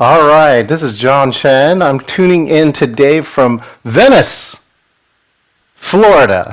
All right, this is John Chen. I'm tuning in today from Venice, Florida.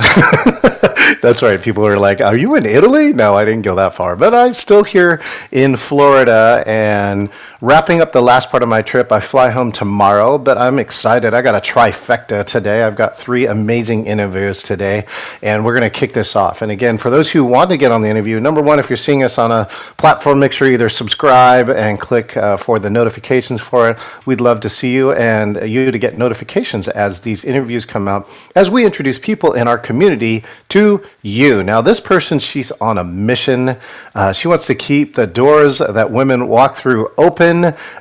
That's right. People are like, "Are you in Italy?" No, I didn't go that far, but I'm still here in Florida and wrapping up the last part of my trip. I fly home tomorrow, but I'm excited. I got a trifecta today. I've got three amazing interviews today, and we're going to kick this off. And again, for those who want to get on the interview, number one, if you're seeing us on a platform, make sure you either subscribe and click for the notifications for it. We'd love to see you and you to get notifications as these interviews come out, as we introduce people in our community to you. Now, this person, she's on a mission. She wants to keep the doors that women walk through open.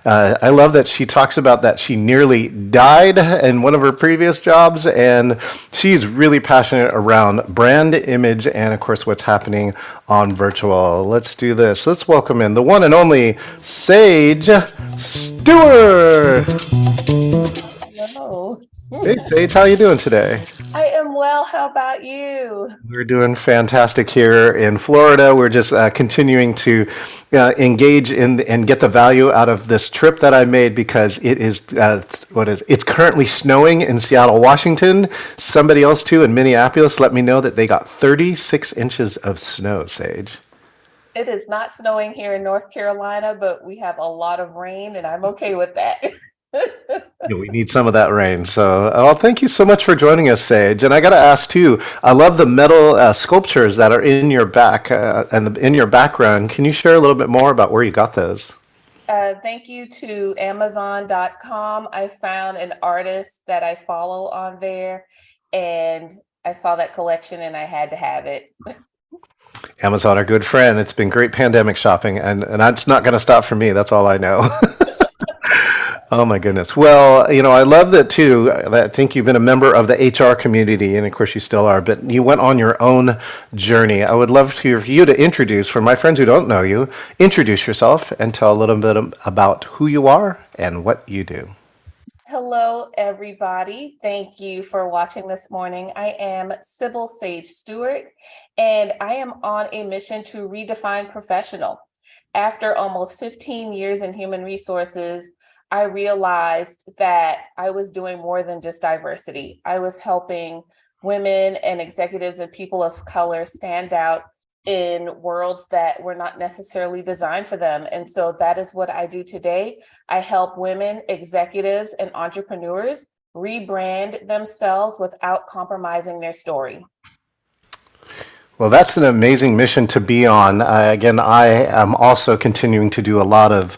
I love that she talks about that she nearly died in one of her previous jobs, and she's really passionate around brand image and, of course, what's happening on virtual. Let's do this. Let's welcome in the one and only Sage Stewart. Hello. Hey, Sage, how you doing today? I am well. How about you? We're doing fantastic here in Florida. We're just continuing to engage in and get the value out of this trip that I made because it is it's currently snowing in Seattle, Washington. Somebody else too in Minneapolis let me know that they got 36 inches of snow, Sage. It is not snowing here in North Carolina, but we have a lot of rain, and I'm okay with that. Yeah, we need some of that rain. So, well, thank you so much for joining us, Sage. And I got to ask too. I love the metal sculptures that are in your back in your background. Can you share a little bit more about where you got those? Thank you to Amazon.com. I found an artist that I follow on there, and I saw that collection, and I had to have it. Amazon, our good friend. It's been great pandemic shopping, and it's not going to stop for me. That's all I know. Oh my goodness. Well, I love that too. I think you've been a member of the HR community, and of course you still are, but you went on your own journey. I would love for you to introduce, for my friends who don't know you, introduce yourself and tell a little bit about who you are and what you do. Hello, everybody. Thank you for watching this morning. I am Sybil Sage Stewart, and I am on a mission to redefine professional. After almost 15 years in human resources, I realized that I was doing more than just diversity. I was helping women and executives and people of color stand out in worlds that were not necessarily designed for them. And so that is what I do today. I help women, executives, and entrepreneurs rebrand themselves without compromising their story. Well, that's an amazing mission to be on. Again, I am also continuing to do a lot of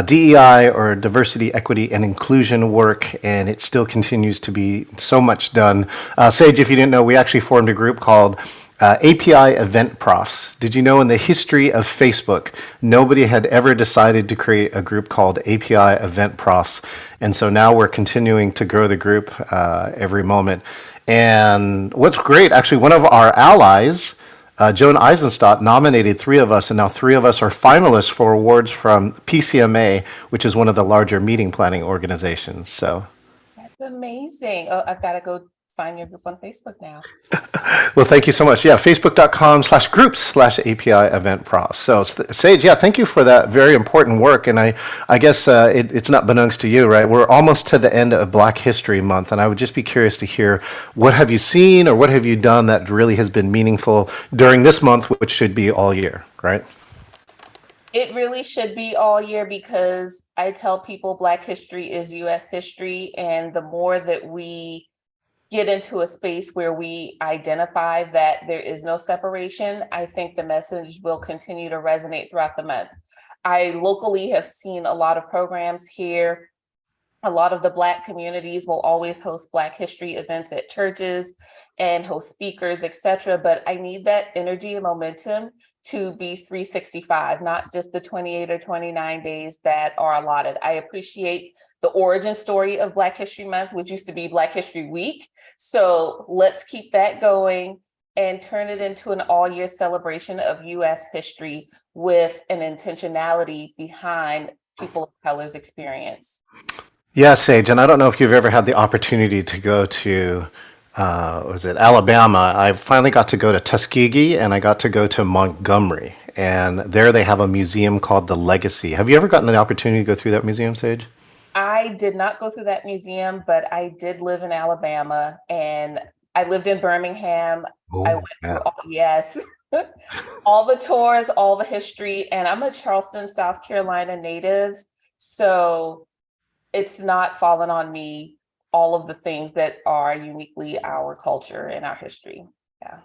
DEI or diversity, equity, and inclusion work, and it still continues to be so much done. Sage, if you didn't know, we actually formed a group called API Event Profs. Did you know in the history of Facebook, nobody had ever decided to create a group called API Event Profs? And so now we're continuing to grow the group every moment. And what's great, actually, one of our allies, Joan Eisenstadt, nominated three of us, and now three of us are finalists for awards from PCMA, which is one of the larger meeting planning organizations. So That's amazing. Oh, I've got to go find your group on Facebook now. Well, thank you so much. Yeah, facebook.com/groups/API event profs. So Sage, yeah, thank you for that very important work. And I guess it's not beknownst to you, right? We're almost to the end of Black History Month, and I would just be curious to hear what have you seen or what have you done that really has been meaningful during this month, which should be all year, right? It really should be all year because I tell people Black history is US history, and the more that we get into a space where we identify that there is no separation, I think the message will continue to resonate throughout the month. I locally have seen a lot of programs here. A lot of the Black communities will always host Black history events at churches and host speakers, etc. But I need that energy and momentum to be 365, not just the 28 or 29 days that are allotted. I appreciate the origin story of Black History Month, which used to be Black History Week. So let's keep that going and turn it into an all-year celebration of US history with an intentionality behind people of color's experience. Yeah, Sage, and I don't know if you've ever had the opportunity to go to, was it Alabama? I finally got to go to Tuskegee and I got to go to Montgomery. and there they have a museum called The Legacy. Have you ever gotten the opportunity to go through that museum, Sage? I did not go through that museum, but I did live in Alabama and I lived in Birmingham. I Oh, went through yeah. all, yes, all the tours, all the history, and I'm a Charleston, South Carolina native. So it's not fallen on me all of the things that are uniquely our culture and our history. Yeah.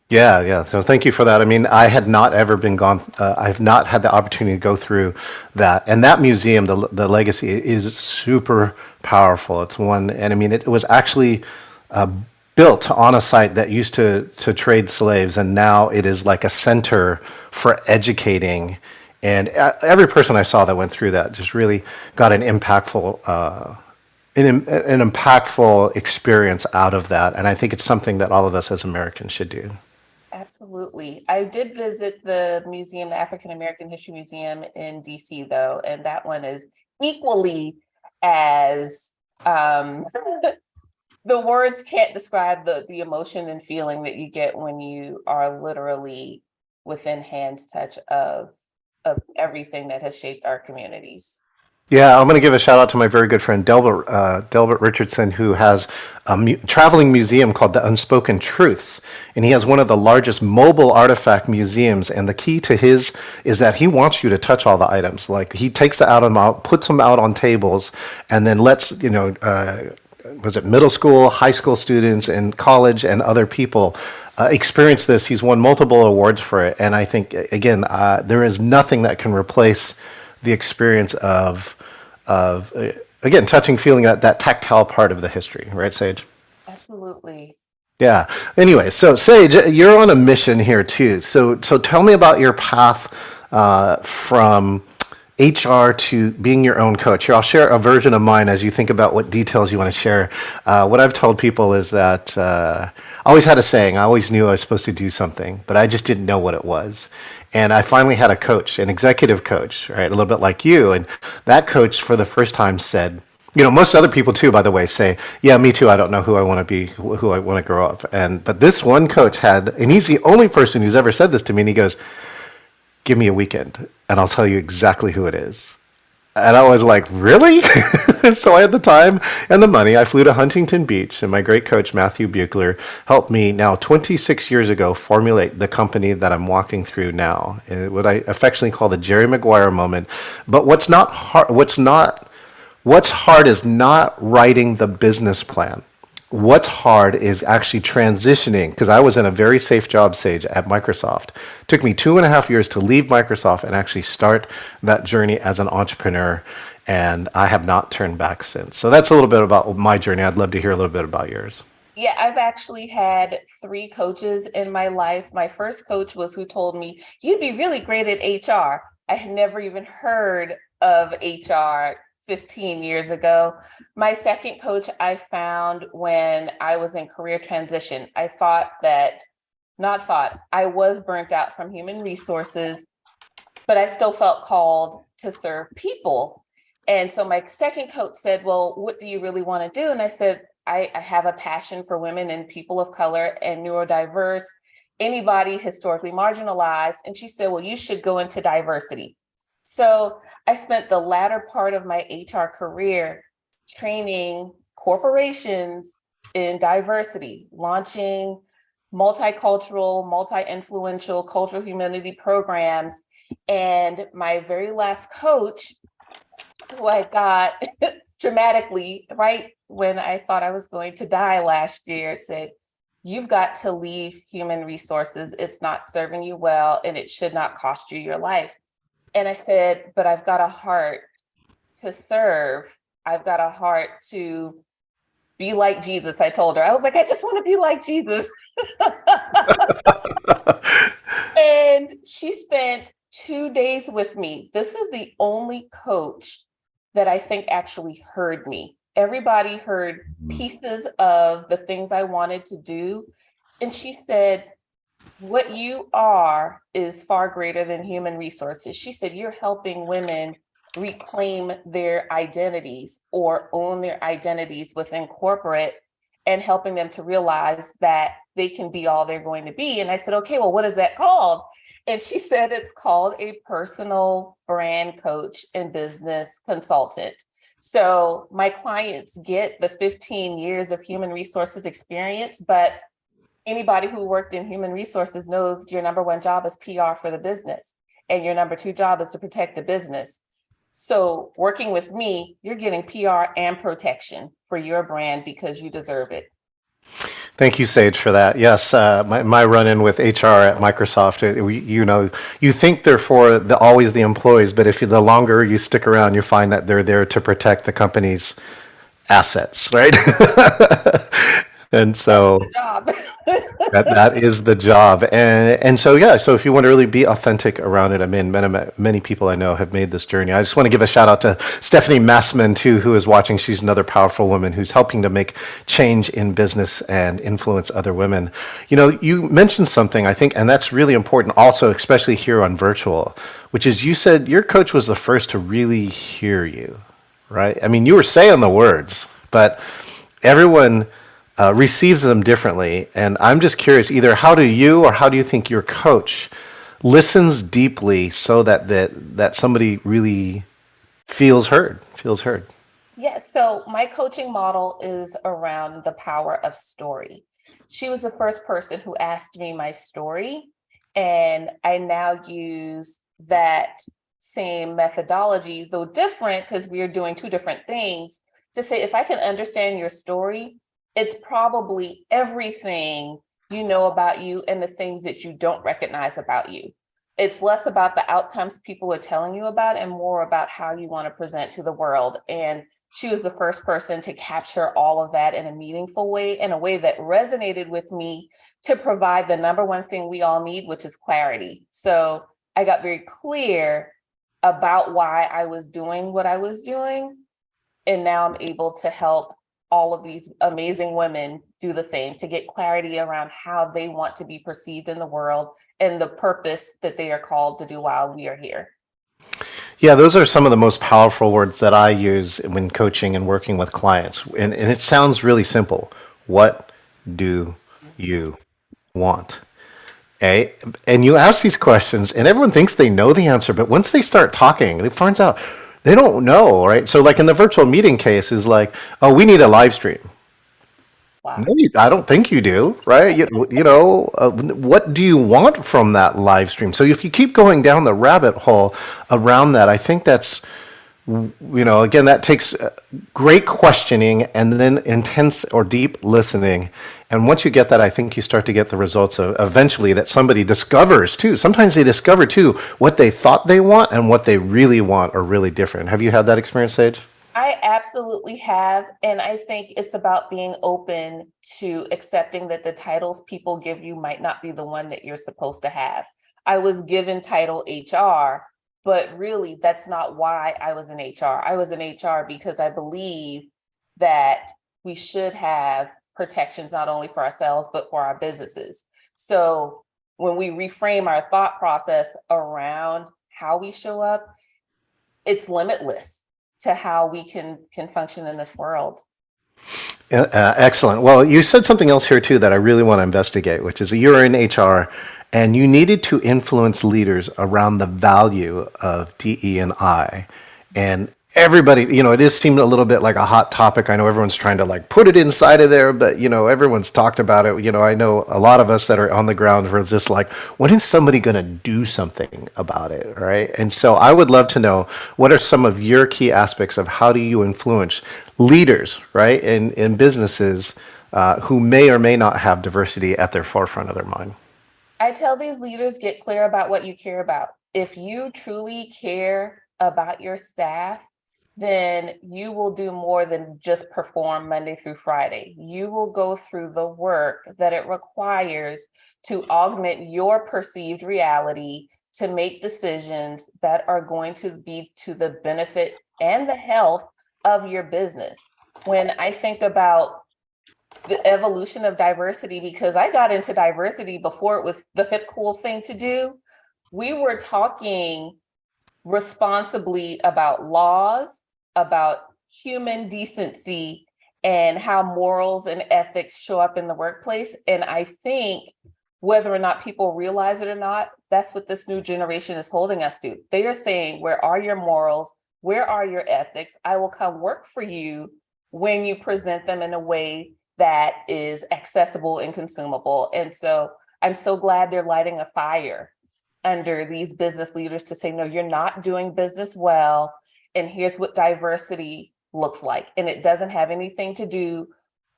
Yeah, yeah. So thank you for that. I mean, I had not ever been gone. I have not had the opportunity to go through that. And that museum, the Legacy, is super powerful. It's one, and I mean, it was actually uh, built on a site that used to trade slaves, and now it is like a center for educating. And every person I saw that went through that just really got an an impactful experience out of that. And I think it's something that all of us as Americans should do. Absolutely. I did visit the museum, the African American History Museum in DC, though, and that one is equally as the words can't describe the emotion and feeling that you get when you are literally within hand's touch of everything that has shaped our communities. Yeah, I'm going to give a shout out to my very good friend Delbert Richardson, who has a traveling museum called the Unspoken Truths, and he has one of the largest mobile artifact museums. And the key to his is that he wants you to touch all the items. Like he takes the them out, puts them out on tables, and then lets was it middle school, high school students, and college and other people experience this. He's won multiple awards for it, and I think again, there is nothing that can replace the experience of again touching, feeling that tactile part of the history, right, Sage? Absolutely. Yeah. Anyway, so Sage, you're on a mission here too. So tell me about your path from HR to being your own coach. Here, I'll share a version of mine as you think about what details you want to share. What I've told people is that I always had a saying. I always knew I was supposed to do something, but I just didn't know what it was. And I finally had a coach, an executive coach, right, a little bit like you. And that coach, for the first time, said, most other people too, by the way, say, yeah, me too. I don't know who I want to be, who I want to grow up. But this one coach had, and he's the only person who's ever said this to me. And he goes, give me a weekend and I'll tell you exactly who it is. And I was like, really? So I had the time and the money. I flew to Huntington Beach, and my great coach, Matthew Buechler, helped me now 26 years ago formulate the company that I'm walking through now. What I affectionately call the Jerry Maguire moment. But what's hard is not writing the business plan. What's hard is actually transitioning, because I was in a very safe job, Sage, at Microsoft. It took me 2.5 years to leave Microsoft and actually start that journey as an entrepreneur, and I have not turned back since. So that's a little bit about my journey. I'd love to hear a little bit about yours. Yeah, I've actually had 3 coaches in my life. My first coach was who told me, you'd be really great at HR. I had never even heard of HR 15 years ago. My second coach I found when I was in career transition. I was burnt out from human resources, but I still felt called to serve people. And so my second coach said, well, what do you really want to do? And I said, I have a passion for women and people of color and neurodiverse, anybody historically marginalized. And she said, well, you should go into diversity. So I spent the latter part of my HR career training corporations in diversity, launching multicultural, multi-influential cultural humility programs. And my very last coach, who I got dramatically right when I thought I was going to die last year, said, you've got to leave human resources. It's not serving you well, and it should not cost you your life. And I said, but I've got a heart to serve. I've got a heart to be like Jesus. I told her, I was like, I just want to be like Jesus. And she spent 2 days with me. This is the only coach that I think actually heard me. Everybody heard pieces of the things I wanted to do. And she said, what you are is far greater than human resources. She said, you're helping women reclaim their identities or own their identities within corporate. and helping them to realize that they can be all they're going to be. And I said, okay, well, what is that called? And she said it's called a personal brand coach and business consultant. So my clients get the 15 years of human resources experience, but anybody who worked in human resources knows your number one job is PR for the business, and your number two job is to protect the business. So working with me, you're getting PR and protection for your brand because you deserve it. Thank you, Sage, for that. Yes, my run-in with HR at Microsoft, you think they're for always the employees, but the longer you stick around, you find that they're there to protect the company's assets, right? And so Good job. that is the job. And so, yeah, so if you want to really be authentic around it, I mean, many people I know have made this journey. I just want to give a shout out to Stephanie Massman, too, who is watching. She's another powerful woman who's helping to make change in business and influence other women. You mentioned something, I think, and that's really important also, especially here on virtual, which is you said your coach was the first to really hear you, right? I mean, you were saying the words, but everyone receives them differently. And I'm just curious, either how do you or how do you think your coach listens deeply so that somebody really feels heard? Yes. So my coaching model is around the power of story. She was the first person who asked me my story, and I now use that same methodology, though different because we are doing two different things, to say, if I can understand your story, it's probably everything you know about you and the things that you don't recognize about you. It's less about the outcomes people are telling you about and more about how you want to present to the world. And she was the first person to capture all of that in a meaningful way, in a way that resonated with me, to provide the number one thing we all need, which is clarity. So I got very clear about why I was doing what I was doing. And now I'm able to help all of these amazing women do the same, to get clarity around how they want to be perceived in the world and the purpose that they are called to do while we are here. Yeah, those are some of the most powerful words that I use when coaching and working with clients. And it sounds really simple. What do you want? Okay? And you ask these questions, and everyone thinks they know the answer, but once they start talking, it finds out they don't know, right? So, like in the virtual meeting case, is like, oh, we need a live stream. Wow. No, I don't think you do, right? What do you want from that live stream? So if you keep going down the rabbit hole around that, I think that's, again, that takes great questioning and then intense or deep listening. And once you get that, I think you start to get the results of eventually that somebody discovers too. Sometimes they discover too what they thought they want and what they really want are really different. Have you had that experience, Sage? I absolutely have. And I think it's about being open to accepting that the titles people give you might not be the one that you're supposed to have. I was given title HR, but really that's not why I was in HR. I was in HR because I believe that we should have protections not only for ourselves, but for our businesses. So when we reframe our thought process around how we show up, it's limitless to how we can function in this world. Excellent. Well, you said something else here too that I really want to investigate, which is that you're in HR and you needed to influence leaders around the value of DE and I. And everybody, it is seemed a little bit like a hot topic. I know everyone's trying to like put it inside of there, but everyone's talked about it. I know a lot of us that are on the ground were just like, when is somebody going to do something about it, right? And so I would love to know, what are some of your key aspects of how do you influence leaders, right, in businesses who may or may not have diversity at their forefront of their mind? I tell these leaders, get clear about what you care about. If you truly care about your staff, then you will do more than just perform Monday through Friday. You will go through the work that it requires to augment your perceived reality, to make decisions that are going to be to the benefit and the health of your business. When I think about the evolution of diversity, because I got into diversity before it was the hip cool thing to do, we were talking responsibly about laws, about human decency, and how morals and ethics show up in the workplace. And I think whether or not people realize it or not, that's what this new generation is holding us to. They are saying, where are your morals? Where are your ethics? I will come work for you when you present them in a way that is accessible and consumable. And so I'm so glad they're lighting a fire under these business leaders to say, no, you're not doing business well. And here's what diversity looks like. And it doesn't have anything to do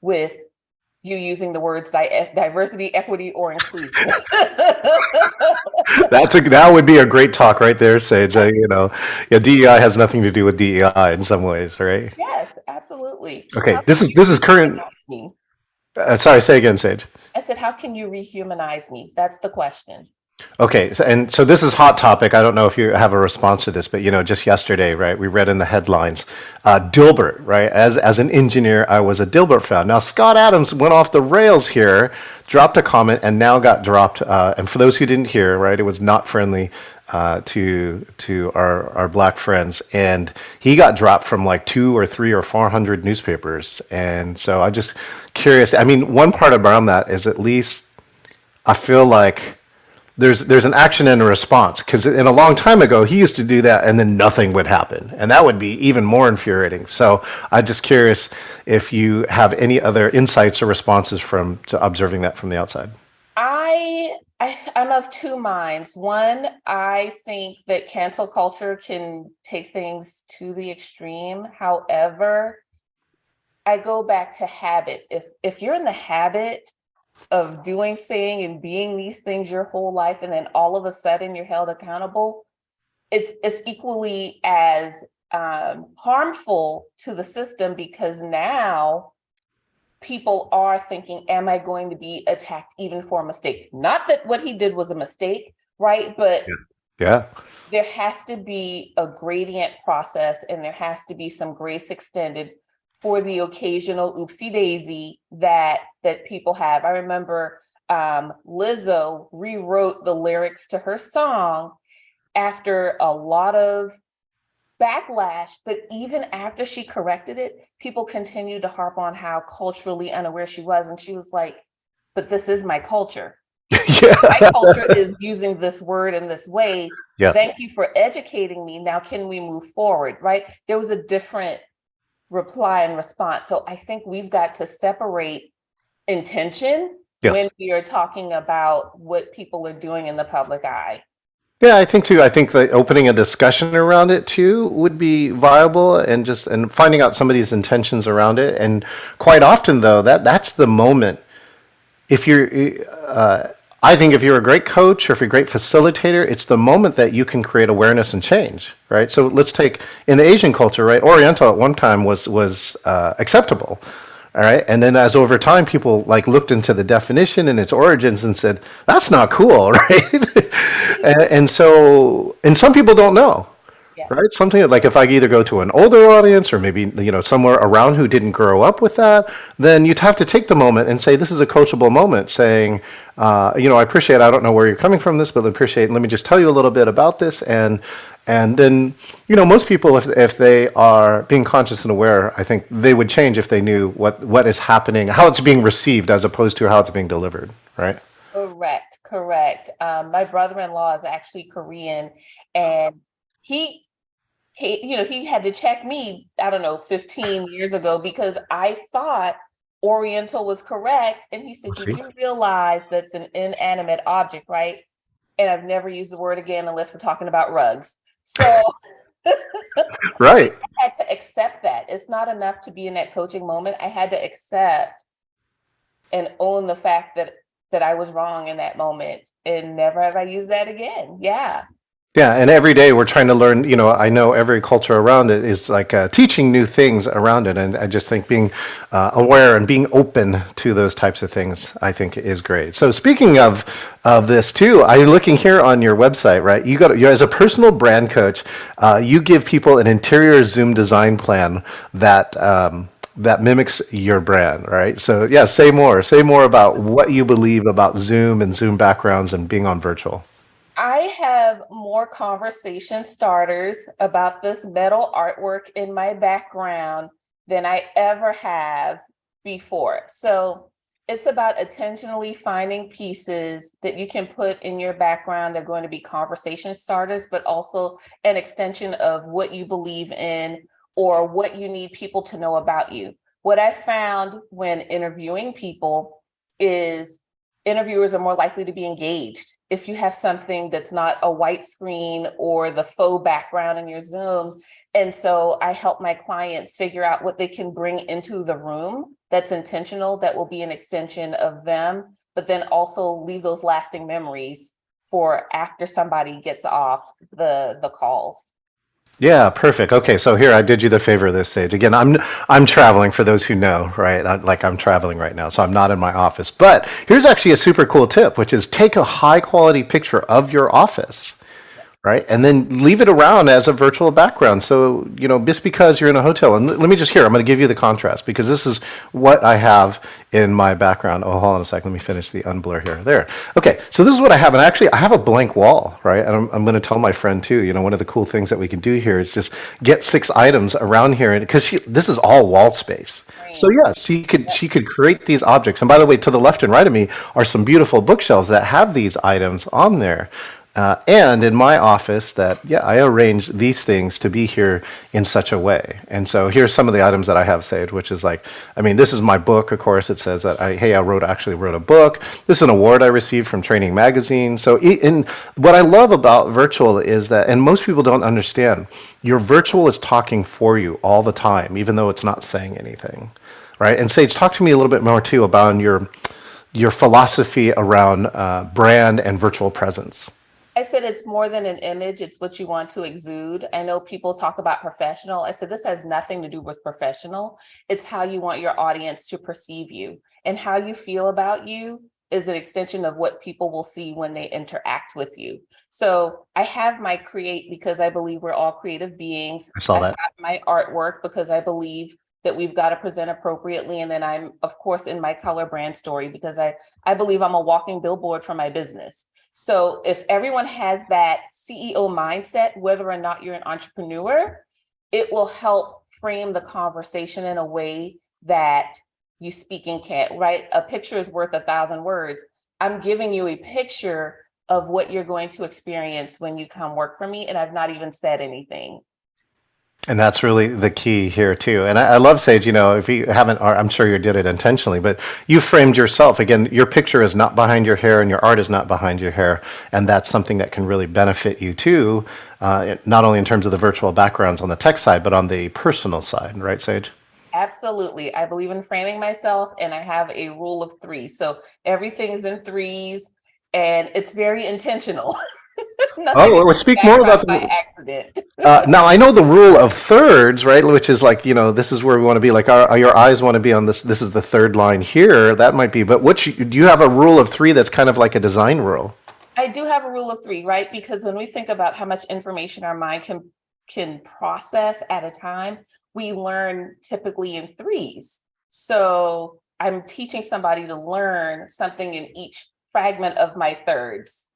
with you using the words diversity, equity, or inclusion. That would be a great talk right there, Sage. Yeah, DEI has nothing to do with DEI in some ways, right? Yes, absolutely. Okay, this is current. Me? Sorry, say again, Sage. I said, how can you rehumanize me? That's the question. Okay, so this is hot topic. I don't know if you have a response to this, but just yesterday, right? We read in the headlines, Dilbert, right? As an engineer, I was a Dilbert fan. Now Scott Adams went off the rails here, dropped a comment, and now got dropped. And for those who didn't hear, right, it was not friendly to our black friends, and he got dropped from like 2 or 3 or 400 newspapers. And so I'm just curious. I mean, one part around that is at least I feel like there's an action and a response, because in a long time ago he used to do that and then nothing would happen, and that would be even more infuriating. So I'm just curious if you have any other insights or responses to observing that from the outside. I'm of two minds. One, I think that cancel culture can take things to the extreme. However, I go back to habit. If you're in the habit of doing, saying, and being these things your whole life, and then all of a sudden you're held accountable, it's equally as harmful to the system, because now people are thinking, am I going to be attacked even for a mistake? Not that what he did was a mistake, right? But yeah, there has to be a gradient process, and there has to be some grace extended for the occasional oopsie daisy that people have. I remember Lizzo rewrote the lyrics to her song after a lot of backlash, but even after she corrected it, people continued to harp on how culturally unaware she was. And she was like, but this is my culture. Yeah. My culture is using this word in this way. Yeah. Thank you for educating me. Now, can we move forward? Right? There was a different reply and response. So I think we've got to separate intention when we are talking about what people are doing in the public eye. Yeah, I think too. I think that opening a discussion around it too would be viable, and finding out somebody's intentions around it. And quite often, though, that's the moment. If you're, I think if you're a great coach or if you're a great facilitator, it's the moment that you can create awareness and change, right? So let's take in the Asian culture, right? Oriental at one time was acceptable. All right. And then as over time, people looked into the definition and its origins and said, that's not cool. Right. and some people don't know. Yeah. Right. Something like if I either go to an older audience or maybe, somewhere around who didn't grow up with that, then you'd have to take the moment and say, this is a coachable moment, saying, I appreciate, I don't know where you're coming from this, but let me just tell you a little bit about this. And then, most people, if they are being conscious and aware, I think they would change if they knew what is happening, how it's being received as opposed to how it's being delivered, right? Correct. My brother-in-law is actually Korean, and he had to check me, 15 years ago, because I thought Oriental was correct. And he said, you do realize that's an inanimate object, right? And I've never used the word again unless we're talking about rugs. So right. I had to accept that. It's not enough to be in that coaching moment. I had to accept and own the fact that I was wrong in that moment, and never have I used that again. Yeah. Yeah, and every day we're trying to learn, I know every culture around it is teaching new things around it. And I just think being aware and being open to those types of things, I think is great. So speaking of this too, I'm looking here on your website, right? You as a personal brand coach, you give people an interior Zoom design plan that mimics your brand, right? So yeah, say more about what you believe about Zoom and Zoom backgrounds and being on virtual. I have more conversation starters about this metal artwork in my background than I ever have before. So it's about intentionally finding pieces that you can put in your background. They're going to be conversation starters, but also an extension of what you believe in or what you need people to know about you. What I found when interviewing people is interviewers are more likely to be engaged if you have something that's not a white screen or the faux background in your Zoom. And so I help my clients figure out what they can bring into the room that's intentional, that will be an extension of them, but then also leave those lasting memories for after somebody gets off the calls. Yeah, perfect. Okay, so here I did you the favor of this stage. Again, I'm traveling for those who know, right? I'm traveling right now, so I'm not in my office. But here's actually a super cool tip, which is take a high quality picture of your office, right? And then leave it around as a virtual background. So, just because you're in a hotel, and let me just here, I'm going to give you the contrast because this is what I have in my background. Oh, hold on a second. Let me finish the unblur here. There. Okay. So this is what I have. And actually, I have a blank wall, right? And I'm going to tell my friend too, one of the cool things that we can do here is just get 6 items around here. Because this is all wall space. So Right. yeah, she could create these objects. And by the way, to the left and right of me are some beautiful bookshelves that have these items on there. And in my office, I arrange these things to be here in such a way. And so here's some of the items that I have saved, which is like, this is my book. Of course, it says that I actually wrote a book. This is an award I received from Training Magazine. So, what I love about virtual is that, and most people don't understand, your virtual is talking for you all the time, even though it's not saying anything, right? And Sage, talk to me a little bit more too about your philosophy around brand and virtual presence. I said it's more than an image, it's what you want to exude. I know people talk about professional. I said this has nothing to do with professional. It's how you want your audience to perceive you, and how you feel about you is an extension of what people will see when they interact with you. So I have my create because I believe we're all creative beings. I saw I that. have my artwork because I believe that we've got to present appropriately. And then I'm, of course, in my color brand story because I believe I'm a walking billboard for my business. So if everyone has that CEO mindset, whether or not you're an entrepreneur, it will help frame the conversation in a way that you speaking can't, right? A picture is worth 1,000 words. I'm giving you a picture of what you're going to experience when you come work for me, and I've not even said anything. And that's really the key here too. And I love Sage, if you haven't, or I'm sure you did it intentionally, but you framed yourself. Again, your picture is not behind your hair and your art is not behind your hair. And that's something that can really benefit you too, not only in terms of the virtual backgrounds on the tech side, but on the personal side, right, Sage? Absolutely. I believe in framing myself, and I have a rule of 3. So everything's in threes, and it's very intentional. Nothing Oh, in let's the speak more about background by the. accident. Now I know the rule of thirds, right? Which is like, this is where we want to be. Like, your eyes want to be on this. This is the third line here. That might be. But do you have a rule of 3 that's kind of like a design rule? I do have a rule of 3, right? Because when we think about how much information our mind can process at a time, we learn typically in threes. So I'm teaching somebody to learn something in each fragment of my thirds.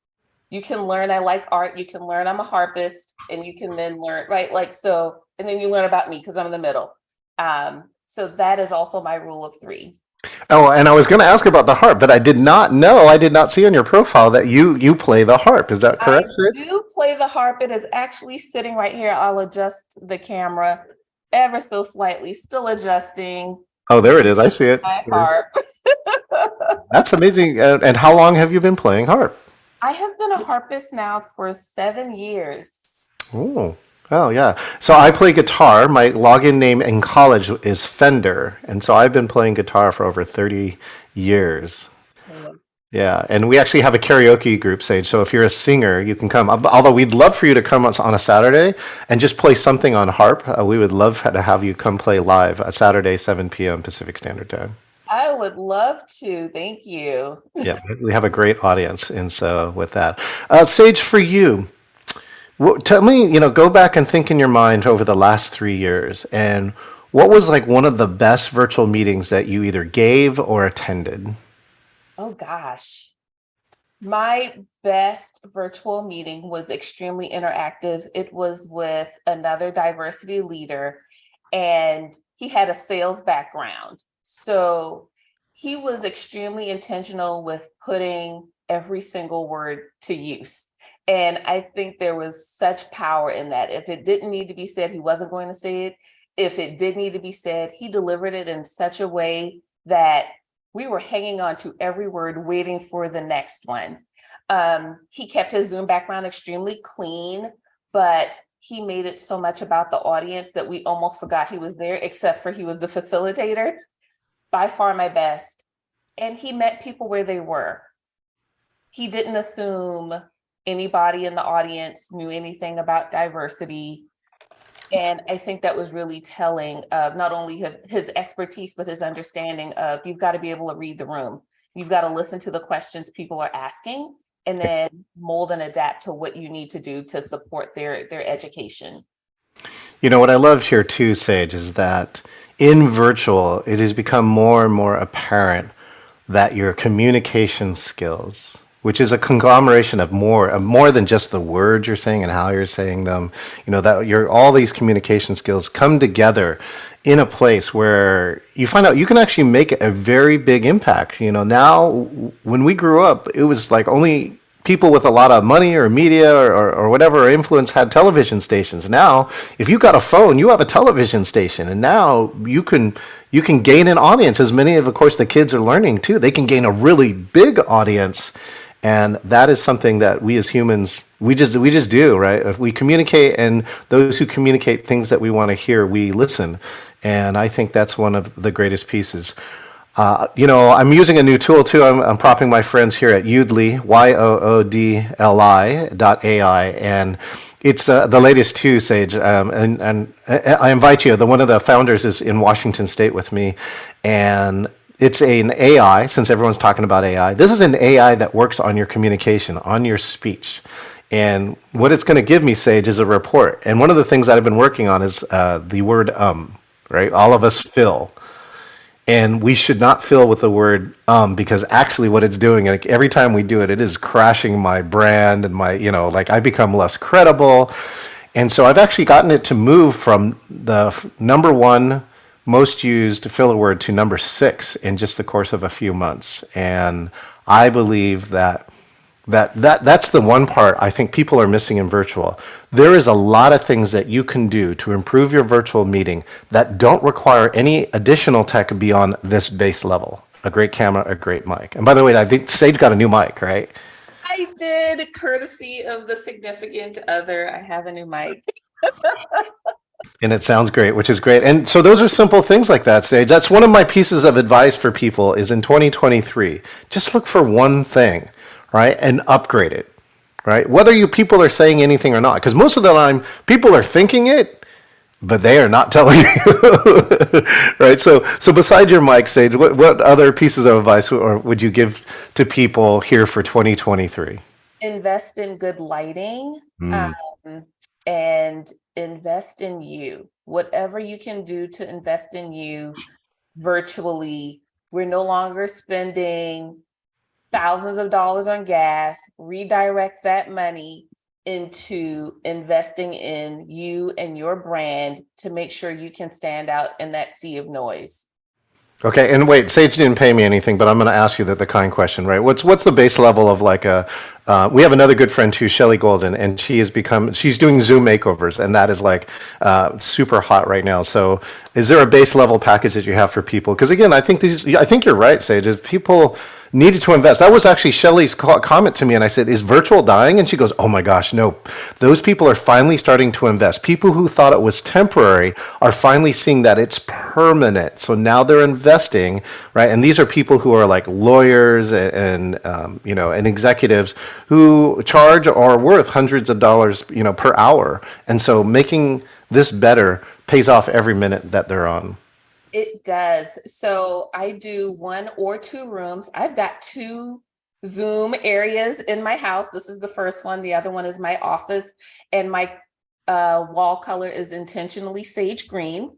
You can learn I like art, you can learn I'm a harpist, and you can then learn, right? Like, so, and then you learn about me because I'm in the middle. So that is also my rule of 3. Oh, and I was going to ask about the harp, but I did not know. I did not see on your profile that you play the harp. Is that I correct, Sid? do play the harp. It is actually sitting right here. I'll adjust the camera ever so slightly, still adjusting Oh, there it is. I see it. my harp. That's amazing. And how long have you been playing harp? I have been a harpist now for 7 years. Oh, oh yeah. So I play guitar. My login name in college is Fender, and so I've been playing guitar for over 30 years. Yeah, and we actually have a karaoke group, Sage. So if you're a singer, you can come. Although we'd love for you to come on a Saturday and just play something on harp. We would love to have you come play live Saturday, 7 p.m. Pacific Standard Time. I would love to. Thank you. Yeah, we have a great audience, and so with that, Sage, for you, tell me, go back and think in your mind over the last 3 years, and what was like one of the best virtual meetings that you either gave or attended? Oh gosh. My best virtual meeting was extremely interactive. It was with another diversity leader, and he had a sales background. So he was extremely intentional with putting every single word to use. And I think there was such power in that. If it didn't need to be said, he wasn't going to say it. If it did need to be said, he delivered it in such a way that we were hanging on to every word, waiting for the next one. He kept his Zoom background extremely clean, but he made it so much about the audience that we almost forgot he was there, except for he was the facilitator. By far my best. And he met people where they were. He didn't assume anybody in the audience knew anything about diversity. And I think that was really telling of not only his expertise, but his understanding of you've got to be able to read the room. You've got to listen to the questions people are asking and then mold and adapt to what you need to do to support their education. You know, what I love here too, Sage, is that in virtual, it has become more and more apparent that your communication skills, which is a conglomeration of more than just the words you're saying and how you're saying them, you know, that your all these communication skills come together in a place where you find out you can actually make a very big impact. You know, now when we grew up, it was like only people with a lot of money or media or whatever or influence had television stations. Now, if you got a phone, you have a television station, and now you can gain an audience. As many of course, the kids are learning too. They can gain a really big audience, and that is something that we as humans we just do, right? If we communicate, and those who communicate things that we want to hear, we listen, and I think that's one of the greatest pieces. You know, I'm using a new tool too. I'm propping my friends here at Yoodli, YOODLI.ai, and it's the latest too, Sage. And I invite you. One of the founders is in Washington State with me, and it's an AI. Since everyone's talking about AI, this is an AI that works on your communication, on your speech. And what it's going to give me, Sage, is a report. And one of the things that I've been working on is the word right? All of us fill. And we should not fill with the word because actually what it's doing, like every time we do it, it is crashing my brand and my, you know, like I become less credible. And so I've actually gotten it to move from the number one most used filler word to number six in just the course of a few months. And I believe that's the one part I think people are missing in virtual. There is a lot of things that you can do to improve your virtual meeting that don't require any additional tech beyond this base level. A great camera, a great mic. And by the way, I think Sage got a new mic, right? I did, courtesy of the significant other. I have a new mic. And it sounds great, which is great. And so those are simple things like that, Sage. That's one of my pieces of advice for people is in 2023, just look for one thing, right? And upgrade it, right? Whether you people are saying anything or not, because most of the time people are thinking it, but they are not telling you, right? So besides your mic, Sage, what other pieces of advice or would you give to people here for 2023? Invest in good lighting, and invest in you. Whatever you can do to invest in you virtually. We're no longer spending thousands of dollars on gas. Redirect that money into investing in you and your brand to make sure you can stand out in that sea of noise. Okay, and wait, Sage didn't pay me anything, but I'm going to ask you the kind question, right? What's the base level of like a? We have another good friend too, Shelly Golden, and she's doing Zoom makeovers, and that is like super hot right now. So, is there a base level package that you have for people? Because again, I think you're right, Sage. If people needed to invest, that was actually Shelly's comment to me, and I said, "Is virtual dying?" And she goes, "Oh my gosh, no. Those people are finally starting to invest. People who thought it was temporary are finally seeing that it's permanent. So now they're investing, right? And these are people who are like lawyers and you know, and executives who charge or are worth hundreds of dollars, you know, per hour. And so making this better pays off every minute that they're on." It does. So I do 1 or 2 rooms. I've got 2 Zoom areas in my house. This is the first one. The other one is my office, and my wall color is intentionally sage green.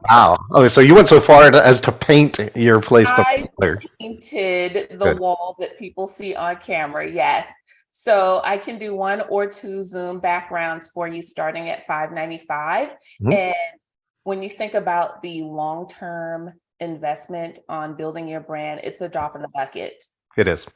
Wow. Okay, so you went so far as to paint your place the I color. painted the Good. wall that people see on camera. Yes. So I can do 1 or 2 Zoom backgrounds for you starting at $5.95. Mhm. And when you think about the long-term investment on building your brand, it's a drop in the bucket. It is.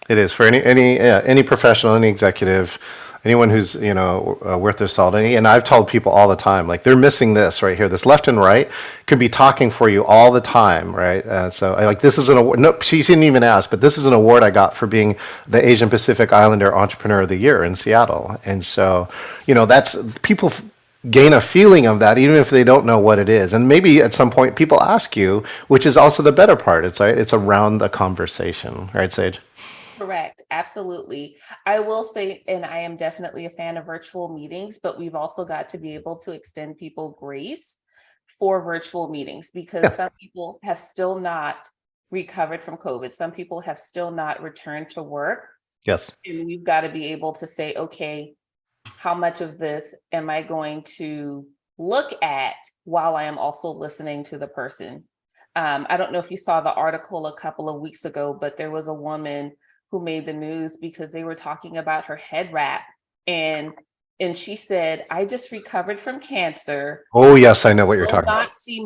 It is for any professional, any executive, anyone who's worth their salt. And I've told people all the time, like they're missing this right here. This left and right could be talking for you all the time, right? So I like this is an award. No, she didn't even ask, but this is an award I got for being the Asian Pacific Islander Entrepreneur of the Year in Seattle. And so that's people gain a feeling of that even if they don't know what it is, and maybe at some point people ask you, which is also the better part. It's around the conversation, right, Sage? Correct. Absolutely. I will say, and I am definitely a fan of virtual meetings, but we've also got to be able to extend people grace for virtual meetings because some people have still not recovered from COVID. Some people have still not returned to work. Yes. And we've got to be able to say, okay, how much of this am I going to look at while I am also listening to the person? I don't know if you saw the article a couple of weeks ago, but there was a woman who made the news because they were talking about her head wrap. And she said, I just recovered from cancer. Oh, yes, I know what you're talking about. Not see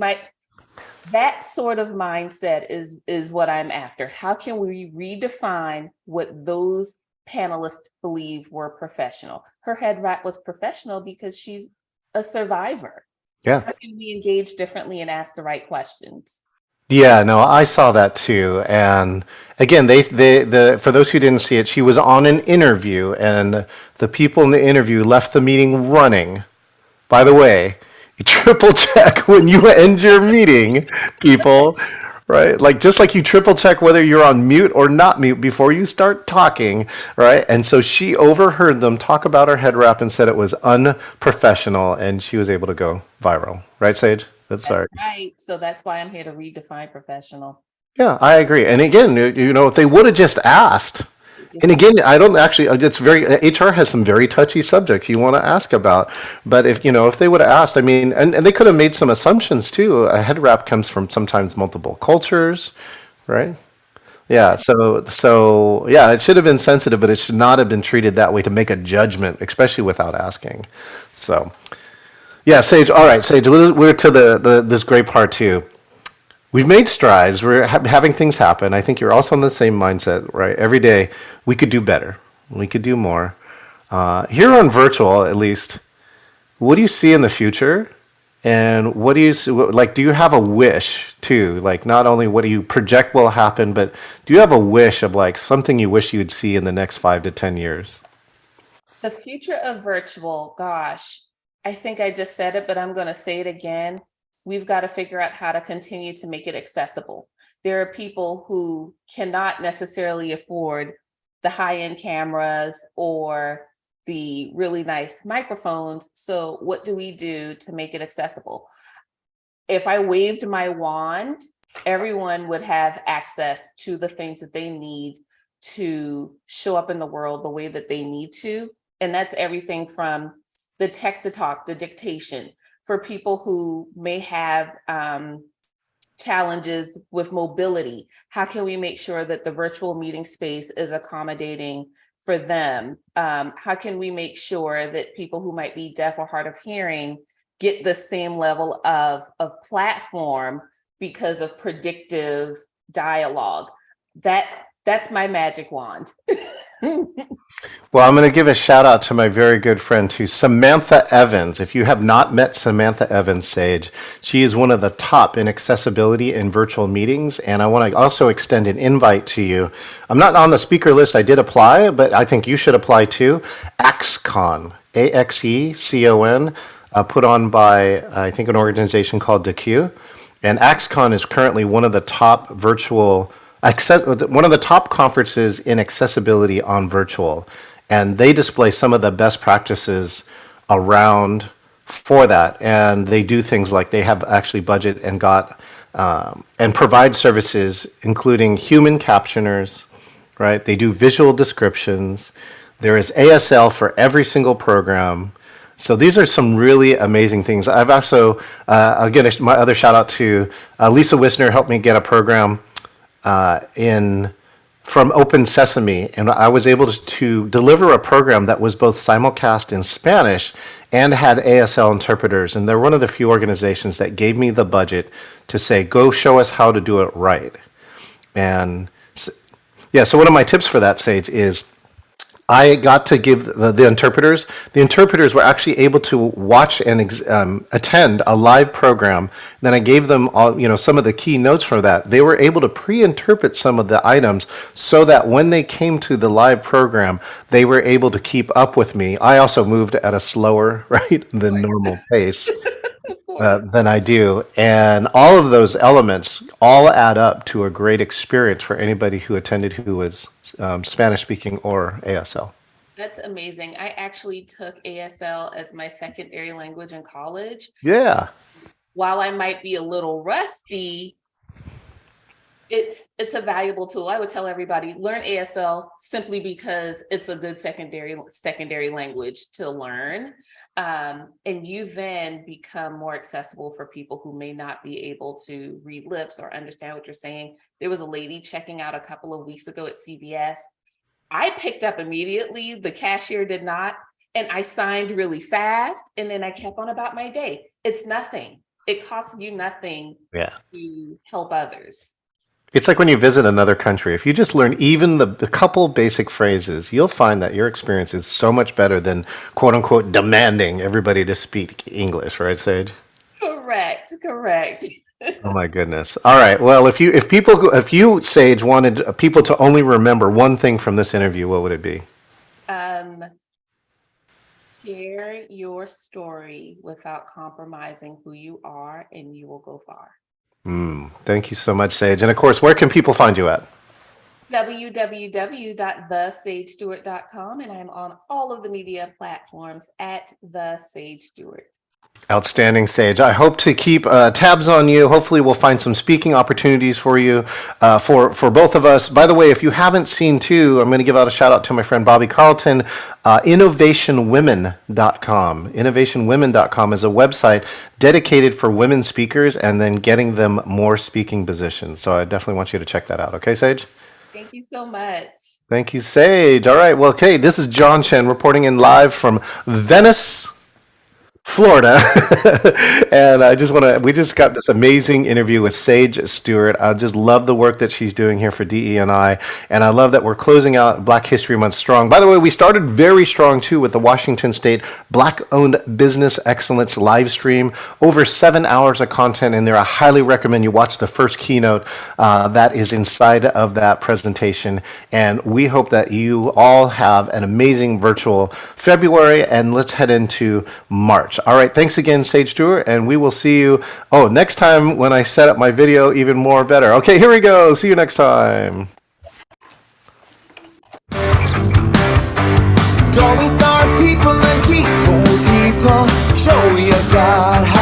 that sort of mindset is what I'm after. How can we redefine what those panelists believe were professional? Her head wrap was professional because she's a survivor. Yeah. How can we engage differently and ask the right questions? Yeah, no, I saw that too. And again, for those who didn't see it, she was on an interview, and the people in the interview left the meeting running. By the way, you triple check when you end your meeting, people, right? Like just like you triple check whether you're on mute or not mute before you start talking, right? And so she overheard them talk about her head wrap and said it was unprofessional, and she was able to go viral, right, Sage? That's right. So that's why I'm here to redefine professional. Yeah, I agree. And again, if they would have just asked, and again, I don't actually, it's very, HR has some very touchy subjects you want to ask about. But if they would have asked, I mean, and they could have made some assumptions too. A head wrap comes from sometimes multiple cultures, right? Yeah, so yeah, it should have been sensitive, but it should not have been treated that way to make a judgment, especially without asking. So, yeah, Sage, all right, Sage, we're to this great part too. We've made strides. We're having things happen. I think you're also in the same mindset, right? Every day we could do better. We could do more. Here on virtual, at least, what do you see in the future? And what do you like? Do you have a wish too? Like, not only what do you project will happen, but do you have a wish of like something you wish you'd see in the next 5 to 10 years? The future of virtual, gosh, I think I just said it, but I'm going to say it again. We've got to figure out how to continue to make it accessible. There are people who cannot necessarily afford the high-end cameras or the really nice microphones. So what do we do to make it accessible? If I waved my wand, everyone would have access to the things that they need to show up in the world the way that they need to. And that's everything from the text to talk, the dictation. For people who may have challenges with mobility, how can we make sure that the virtual meeting space is accommodating for them? How can we make sure that people who might be deaf or hard of hearing get the same level of platform because of predictive dialogue? That's my magic wand. Well, I'm going to give a shout out to my very good friend, to Samantha Evans. If you have not met Samantha Evans, Sage, she is one of the top in accessibility in virtual meetings. And I want to also extend an invite to you. I'm not on the speaker list. I did apply, but I think you should apply too. AXCON, AXECON, put on by, I think, an organization called DQ. And AXCON is currently one of the top one of the top conferences in accessibility on virtual, and they display some of the best practices around for that. And they do things like they have actually budget and got and provide services including human captioners, right? They do visual descriptions. There is ASL for every single program. So these are some really amazing things. I've also, again, my other shout out to Lisa Wisner helped me get a program in from Open Sesame, and I was able to deliver a program that was both simulcast in Spanish and had ASL interpreters. And they're one of the few organizations that gave me the budget to say, go show us how to do it right. And yeah, so one of my tips for that, Sage, is I got to give the interpreters. The interpreters were actually able to watch and attend a live program. Then I gave them all, some of the key notes for that. They were able to pre-interpret some of the items so that when they came to the live program, they were able to keep up with me. I also moved at a slower, right, than normal pace. Than I do. And all of those elements all add up to a great experience for anybody who attended who was Spanish speaking or ASL. That's amazing. I actually took ASL as my secondary language in college. Yeah. While I might be a little rusty, it's a valuable tool. I would tell everybody, learn ASL simply because it's a good secondary language to learn. And you then become more accessible for people who may not be able to read lips or understand what you're saying. There was a lady checking out a couple of weeks ago at CVS. I picked up immediately, the cashier did not, and I signed really fast, and then I kept on about my day. It's nothing. It costs you nothing to help others. It's like when you visit another country. If you just learn even the couple basic phrases, you'll find that your experience is so much better than quote unquote demanding everybody to speak English, right, Sage? Correct. Oh my goodness. All right. Well, if you Sage wanted people to only remember one thing from this interview, what would it be? Share your story without compromising who you are, and you will go far. Thank you so much, Sage. And of course, where can people find you at? www.thesagestewart.com, and I'm on all of the media platforms at The Sage Stewart. Outstanding, Sage. I hope to keep tabs on you. Hopefully we'll find some speaking opportunities for you, for both of us. By the way, if you haven't seen too, I'm going to give out a shout out to my friend Bobby Carlton. Innovationwomen.com. Innovationwomen.com is a website dedicated for women speakers and then getting them more speaking positions. So I definitely want you to check that out. Okay, Sage? Thank you so much. Thank you, Sage. All right. Well, okay. This is John Chen reporting in live from Venice, Florida. And we just got this amazing interview with Sage Stewart. I just love the work that she's doing here for DE&I. And I love that we're closing out Black History Month strong. By the way, we started very strong too with the Washington State Black-Owned Business Excellence live stream. Over 7 hours of content in there. I highly recommend you watch the first keynote that is inside of that presentation. And we hope that you all have an amazing virtual February, and let's head into March. All right, thanks again, Sage Stewart, and we will see you next time when I set up my video even more better. Okay, here we go. See you next time. Don't we start people and keep old people? Show you God how